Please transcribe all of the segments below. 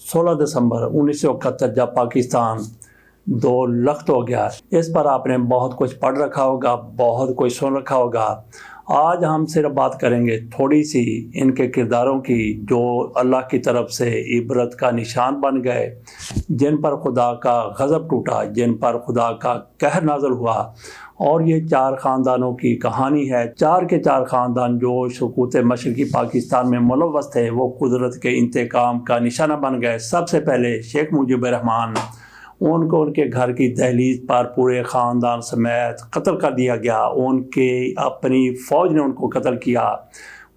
16 دسمبر 1971 جب پاکستان 2 لخت ہو گیا، اس پر آپ نے بہت کچھ پڑھ رکھا ہوگا، بہت کچھ سن رکھا ہوگا۔ آج ہم صرف بات کریں گے تھوڑی سی ان کے کرداروں کی جو اللہ کی طرف سے عبرت کا نشان بن گئے، جن پر خدا کا غضب ٹوٹا، جن پر خدا کا قہر نازل ہوا۔ اور یہ 4 خاندانوں کی کہانی ہے، 4 کے 4 خاندان جو سقوط مشرقی پاکستان میں ملوث تھے، وہ قدرت کے انتقام کا نشانہ بن گئے۔ سب سے پہلے شیخ مجیب الرحمن، ان کو ان کے گھر کی دہلیز پر پورے خاندان سمیت قتل کر دیا گیا، ان کے اپنی فوج نے ان کو قتل کیا۔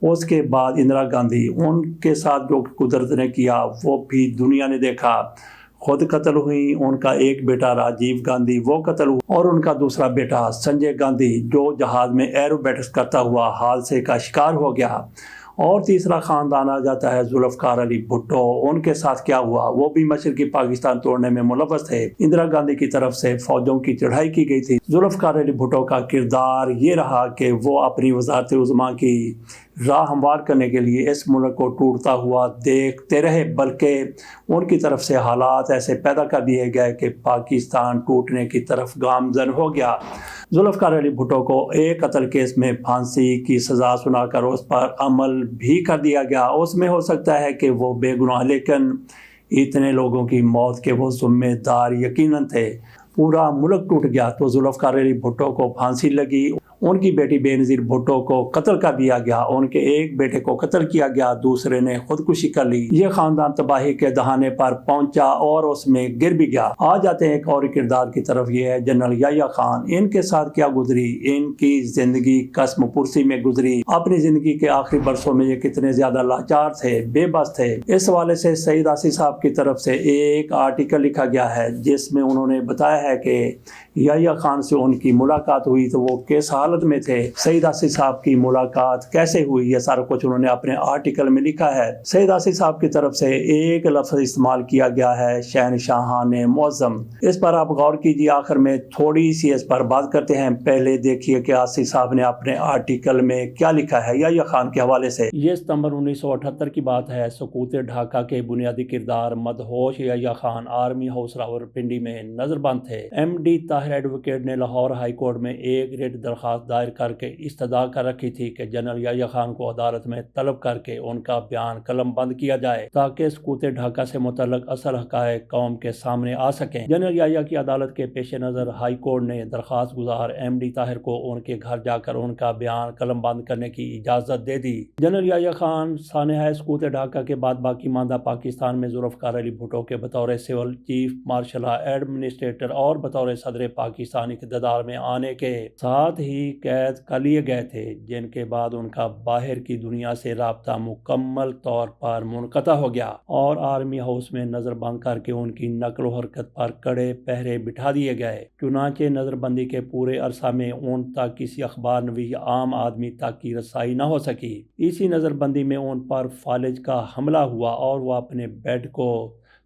اس کے بعد اندرا گاندھی، ان کے ساتھ جو قدرت نے کیا وہ بھی دنیا نے دیکھا، خود قتل ہوئی۔ ان کا ایک بیٹا راجیو گاندھی وہ قتل ہوا، اور ان کا دوسرا بیٹا سنجے گاندھی جو جہاز میں ایروبیٹکس کرتا ہوا حادثے کا شکار ہو گیا۔ اور تیسرا خاندان آ جاتا ہے ذوالفقار علی بھٹو، ان کے ساتھ کیا ہوا؟ وہ بھی مشرقی پاکستان توڑنے میں ملوث تھے، اندرا گاندھی کی طرف سے فوجوں کی چڑھائی کی گئی تھی۔ ذوالفقار علی بھٹو کا کردار یہ رہا کہ وہ اپنی وزارت عظمیٰ کی راہ ہموار کرنے کے لیے اس ملک کو ٹوٹتا ہوا دیکھتے رہے، بلکہ ان کی طرف سے حالات ایسے پیدا کر دیے گئے کہ پاکستان ٹوٹنے کی طرف گامزن ہو گیا۔ ذوالفقار علی بھٹو کو ایک قتل کیس میں پھانسی کی سزا سنا کر اس پر عمل بھی کر دیا گیا۔ اس میں ہو سکتا ہے کہ وہ بے گناہ، لیکن اتنے لوگوں کی موت کے وہ ذمہ دار یقیناً تھے۔ پورا ملک ٹوٹ گیا تو ذوالفقار علی بھٹو کو پھانسی لگی، ان کی بیٹی بے نظیر بھٹو کو قتل کر دیا گیا، ان کے ایک بیٹے کو قتل کیا گیا، دوسرے نے خودکشی کر لی۔ یہ خاندان تباہی کے دہانے پر پہنچا اور اس میں گر بھی گیا۔ آ جاتے ہیں ایک اور کردار کی طرف، یہ ہے جنرل یحییٰ خان۔ ان کے ساتھ کیا گزری؟ ان کی زندگی قسم پرسی میں گزری۔ اپنی زندگی کے آخری برسوں میں یہ کتنے زیادہ لاچار تھے، بے بس تھے۔ اس حوالے سے سعید آصف صاحب کی طرف سے ایک آرٹیکل لکھا گیا ہے جس میں انہوں نے بتایا ہے کہ یحییٰ خان سے ان کی ملاقات ہوئی تو وہ کس حالت میں تھے، سعید آصف صاحب کی ملاقات کیسے ہوئی، یہ سارا کچھ انہوں نے اپنے آرٹیکل میں لکھا ہے۔ سعید آصف صاحب کی طرف سے ایک لفظ استعمال کیا گیا ہے، شہنشاہان معظم۔ اس پر آپ غور کیجیے، آخر میں تھوڑی سی اس پر بات کرتے ہیں۔ پہلے دیکھیے کہ آصف صاحب نے اپنے آرٹیکل میں کیا لکھا ہے یحییٰ خان کے حوالے سے۔ یہ ستمبر 1978 کی بات ہے۔ سقوط ڈھاکہ کے بنیادی کردار مدہوش یحییٰ خان آرمی ہاؤس راولپنڈی میں نظر بند تھے۔ ایم ڈی طاہر ایڈوکیٹ نے لاہور ہائی کورٹ میں ایک ریٹ درخواست دائر کر کے استدعا کر رکھی تھی کہ جنرل یحییٰ خان کو عدالت میں طلب کر کے ان کا بیان قلم بند کیا جائے تاکہ سقوط ڈھاکہ سے متعلق اصل حقائق قوم کے سامنے آ سکیں۔ جنرل یحییٰ کی عدالت کے پیش نظر ہائی کورٹ نے درخواست گزار ایم ڈی طاہر کو ان کے گھر جا کر ان کا بیان قلم بند کرنے کی اجازت دے دی۔ جنرل یحییٰ خان سانحہ سقوط ڈھاکہ کے بعد باقی ماندہ پاکستان میں ذوالفقار علی بھٹو کے بطور سول چیف مارشل ایڈمنسٹریٹر اور بطور صدر پاکستان اقتدار میں آنے کے ساتھ ہی قید کر لیے گئے تھے، جن کے بعد ان کا باہر کی دنیا سے رابطہ مکمل طور پر منقطع ہو گیا اور آرمی ہاؤس میں نظر بند کر کے ان کی نقل و حرکت پر کڑے پہرے بٹھا دیے گئے۔ چنانچہ نظر بندی کے پورے عرصہ میں ان تک کسی اخبار نویس عام آدمی تک کی رسائی نہ ہو سکی۔ اسی نظر بندی میں ان پر فالج کا حملہ ہوا اور وہ اپنے بیڈ کو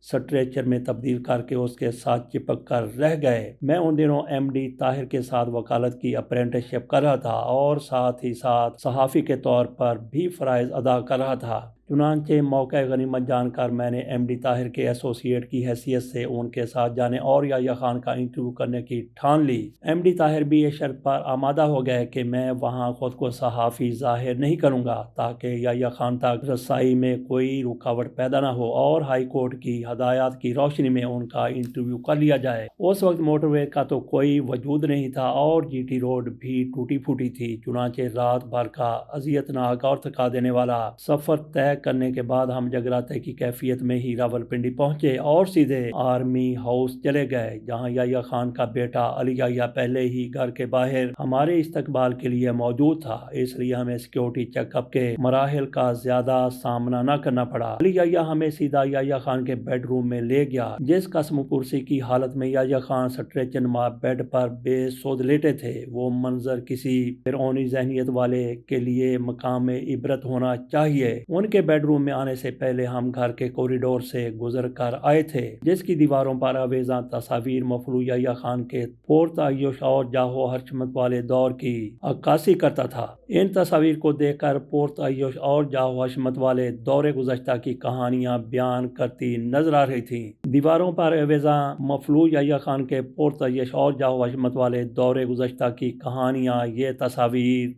سٹریچر میں تبدیل کر کے اس کے ساتھ چپک کر رہ گئے۔ میں ان دنوں ایم ڈی طاہر کے ساتھ وکالت کی اپرینٹس شپ کر رہا تھا اور ساتھ ہی ساتھ صحافی کے طور پر بھی فرائض ادا کر رہا تھا۔ چنانچہ موقع غنیمت جان کر میں نے ایم ڈی طاہر کے ایسوسیٹ کی حیثیت سے ان کے ساتھ جانے اور یحییٰ خان کا انٹرویو کرنے کی ٹھان لی۔ ایم ڈی طاہر بھی یہ شرط پر آمادہ ہو گئے کہ میں وہاں خود کو صحافی ظاہر نہیں کروں گا تاکہ یحییٰ خان تک رسائی میں کوئی رکاوٹ پیدا نہ ہو اور ہائی کورٹ کی ہدایات کی روشنی میں ان کا انٹرویو کر لیا جائے۔ اس وقت موٹر وے کا تو کوئی وجود نہیں تھا اور جی ٹی روڈ بھی ٹوٹی پھوٹی تھی۔ چنانچہ رات بھر کا اذیتناک اور تھکا دینے والا سفر طے کرنے کے بعد ہم جگراتے کی کیفیت میں ہی راولپنڈی پہنچے اور سیدھے آرمی ہاؤس چلے گئے، جہاں یحییٰ خان کا بیٹا علی یحییٰ پہلے ہی گھر کے باہر ہمارے استقبال کے لیے موجود تھا، اس لیے ہمیں سیکیورٹی چیک اپ کے مراحل کا زیادہ سامنا نہ کرنا پڑا۔ علی یحییٰ ہمیں سیدھا یحییٰ خان کے بیڈ روم میں لے گیا، جس قسم پرسی کی حالت میں یحییٰ خان سٹریچر نما بیڈ پر بے سود لیٹے تھے، وہ منظر کسی فرعونی ذہنیت والے کے لیے مقام عبرت ہونا چاہیے۔ ان کے بیڈ روم میں آنے سے پہلے ہم گھر کے کوریڈور سے گزر کر آئے تھے جس کی دیواروں پر آویزاں تصاویر مفلوج یحییٰ خان کے پرتعیش اور جاہ و حشمت والے دور کی عکاسی کرتا تھا۔ ان تصاویر کو دیکھ کر پرتعیش اور جاہ و حشمت والے دور گزشتہ کی کہانیاں بیان کرتی نظر آ رہی تھیں۔ دیواروں پر آویزاں مفلوج یحییٰ خان کے پرتعیش اور جاہ و حشمت والے دور گزشتہ کی کہانیاں یہ تصاویر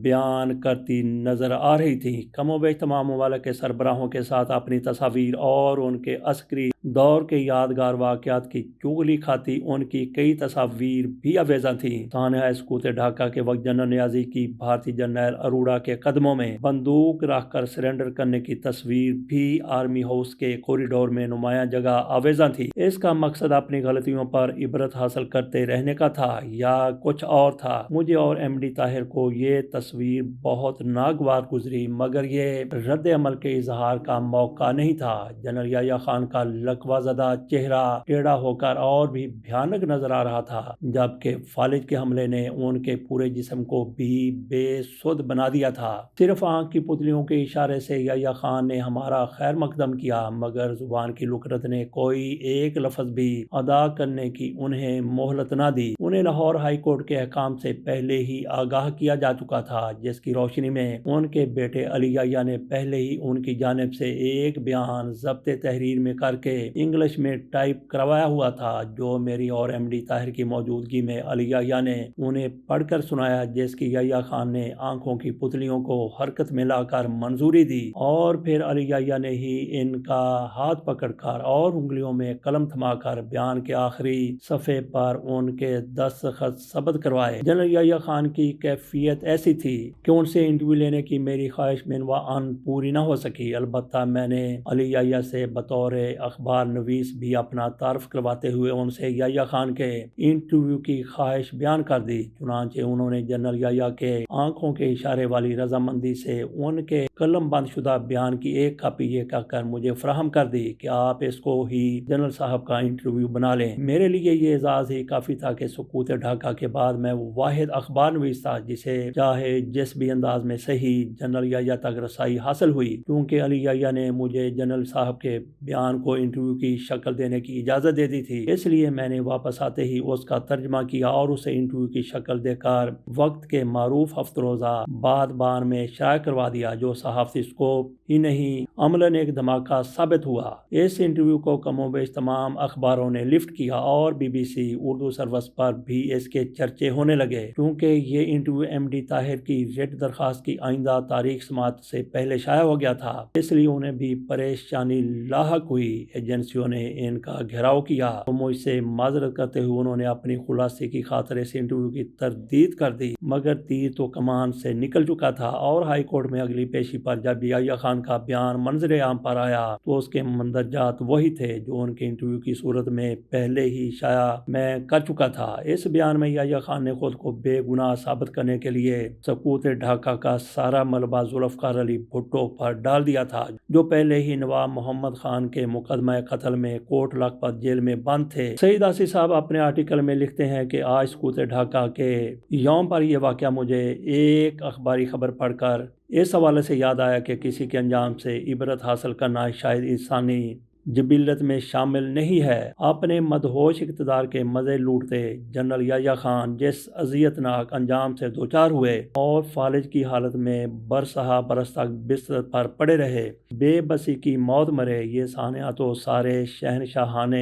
بیان کرتی نظر آ رہی تھی۔ کم و بیش تمام ممالک کے سربراہوں کے ساتھ اپنی تصاویر اور ان کے عسکری دور کے یادگار واقعات کی چغلی کھاتی ان کی کئی تصاویر بھی آویزاں تھیں۔ سانحہ سقوط ڈھاکہ کے وقت جنرل نیازی کی بھارتی جرنیل اروڑا کے قدموں میں بندوق رکھ کر سرنڈر کرنے کی تصویر بھی آرمی ہاؤس کے کوریڈور میں نمایاں جگہ آویزاں تھی۔ اس کا مقصد اپنی غلطیوں پر عبرت حاصل کرتے رہنے کا تھا یا کچھ اور تھا؟ مجھے اور ایم ڈی طاہر کو یہ تصویر بہت ناگوار گزری، مگر یہ رد عمل کے اظہار کا موقع نہیں تھا۔ جنرل یحییٰ خان کا لقوہ زدہ چہرہ ٹیڑھا ہو کر اور بھی بھیانک نظر آ رہا تھا، جبکہ فالج کے حملے نے ان کے پورے جسم کو بھی بے سود بنا دیا تھا۔ صرف آنکھ کی پتلیوں کے اشارے سے یحییٰ خان نے ہمارا خیر مقدم کیا، مگر زبان کی لکرت نے کوئی ایک لفظ بھی ادا کرنے کی انہیں مہلت نہ دی۔ انہیں لاہور ہائی کورٹ کے احکام سے پہلے ہی آگاہ کیا جا چکا تھا، جس کی روشنی میں ان کے بیٹے علی یحییٰ نے پہلے ہی ان کی جانب سے ایک بیان ضبط تحریر میں کر کے انگلش میں ٹائپ کروایا ہوا تھا، جو میری اور ایم ڈی طاہر کی موجودگی میں علی یحییٰ نے انہیں پڑھ کر سنایا، جس کی یحییٰ خان نے آنکھوں کی پتلیوں کو حرکت میں لا کر منظوری دی، اور پھر علی یحییٰ نے ہی ان کا ہاتھ پکڑ کر اور انگلیوں میں قلم تھما کر بیان کے آخری صفحے پر ان کے دستخط ثبت کروائے۔ جنرل یحییٰ خان کی کیفیت ایسی تھی کہ ان سے انٹرویو لینے کی میری خواہش منوا ان پوری نہ ہو سکی۔ البتہ میں نے علی یحییٰ سے بطور اخبار نویس بھی اپنا تعارف کرواتے ہوئے ان سے یحییٰ خان کے انٹرویو کی خواہش بیان کر دی۔ چنانچہ انہوں نے جنرل یحییٰ کے آنکھوں کے اشارے والی رضامندی سے ان کے قلم بند شدہ بیان کی ایک کاپی یہ کہہ کر مجھے فراہم کر دی کہ آپ اس کو ہی جنرل صاحب کا انٹرویو بنا لیں۔ میرے لیے یہ اعزاز ہی کافی تھا کہ سقوط ڈھاکہ کے بعد میں وہ واحد اخبار نویس تھا جسے چاہے جس بھی انداز میں صحیح جنرل یحییٰ تک رسائی حاصل ہوئی، کیونکہ علی یحییٰ نے مجھے جنرل صاحب کے بیان کو انٹرویو کی شکل دینے کی اجازت دے دی تھی۔ اس لیے میں نے واپس آتے ہی اس کا ترجمہ کیا اور اسے انٹرویو کی شکل دے کر وقت کے معروف ہفتہ روزہ بات بان میں شائع کروا دیا، جو صحافتی اسکوپ ہی نہیں عملاً ایک دھماکہ ثابت ہوا۔ اس انٹرویو کو کم و بیش تمام اخباروں نے لفٹ کیا اور BBC Urdu service پر بھی اس کے چرچے ہونے لگے، کیونکہ یہ انٹرویو ایم ڈی طاہر کی ریٹ درخواست کی آئندہ تاریخ سماعت سے پہلے شائع ہو گیا تھا، اس لیے انہیں بھی پریشانی لاحق ہوئی۔ ایجنسیوں نے ان کا گھیراؤ کیا تو مجھ سے معذرت کرتے ہوئے انہوں نے اپنی خلاصے کی خاطر اس انٹرویو کی تردید کر دی، مگر تیر تو کمان سے نکل چکا تھا، اور ہائی کورٹ میں اگلی پیشی پر جب یحییٰ خان کا بیان منظر عام پر آیا تو اس کے مندرجات وہی تھے جو ان کے انٹرویو کی صورت میں پہلے ہی شائع میں کر چکا تھا۔ اس بیان میں یحییٰ خان نے خود کو بے گناہ ثابت کرنے کے لیے سقوط ڈھاکہ کا سارا ملبہ ذوالفقار علی بھٹو پر ڈال دیا تھا، جو پہلے ہی نواب محمد خان کے مقدمہ قتل میں کوٹ لکھپت جیل میں بند تھے۔ سعید آصف صاحب اپنے آرٹیکل میں لکھتے ہیں کہ آج سقوط ڈھاکہ کے یوم پر یہ واقعہ مجھے ایک اخباری خبر پڑھ کر اس حوالے سے یاد آیا کہ کسی کے انجام سے عبرت حاصل کرنا شاید انسانی جبلت میں شامل نہیں ہے۔ اپنے مدہوش اقتدار کے مزے لوٹتے جنرل یحییٰ خان جس اذیت ناک انجام سے دوچار ہوئے اور فالج کی حالت میں برسہ برس تک بستر پر پڑے رہے، بے بسی کی موت مرے، یہ سانحہ تو سارے شہنشاہان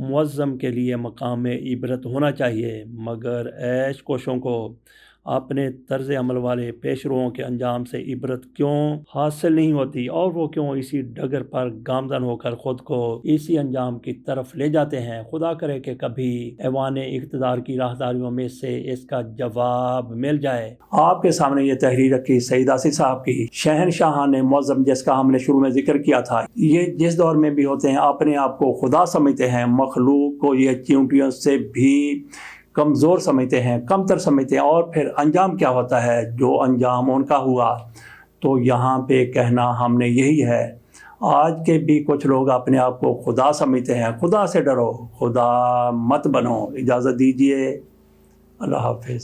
معظم کے لیے مقام عبرت ہونا چاہیے، مگر عیش کوشوں کو اپنے طرز عمل والے پیش روؤں کے انجام سے عبرت کیوں حاصل نہیں ہوتی، اور وہ کیوں اسی ڈگر پر گامزن ہو کر خود کو اسی انجام کی طرف لے جاتے ہیں؟ خدا کرے کہ کبھی ایوان اقتدار کی راہداریوں میں سے اس کا جواب مل جائے۔ آپ کے سامنے یہ تحریر رکھی سعید آصف صاحب کی، شہنشاہان معظم، جس کا ہم نے شروع میں ذکر کیا تھا۔ یہ جس دور میں بھی ہوتے ہیں اپنے آپ کو خدا سمجھتے ہیں، مخلوق کو یہ چیونٹیوں سے بھی کمزور سمجھتے ہیں، کمتر سمجھتے ہیں، اور پھر انجام کیا ہوتا ہے؟ جو انجام ان کا ہوا۔ تو یہاں پہ کہنا ہم نے یہی ہے، آج کے بھی کچھ لوگ اپنے آپ کو خدا سمجھتے ہیں۔ خدا سے ڈرو، خدا مت بنو۔ اجازت دیجیے، اللہ حافظ۔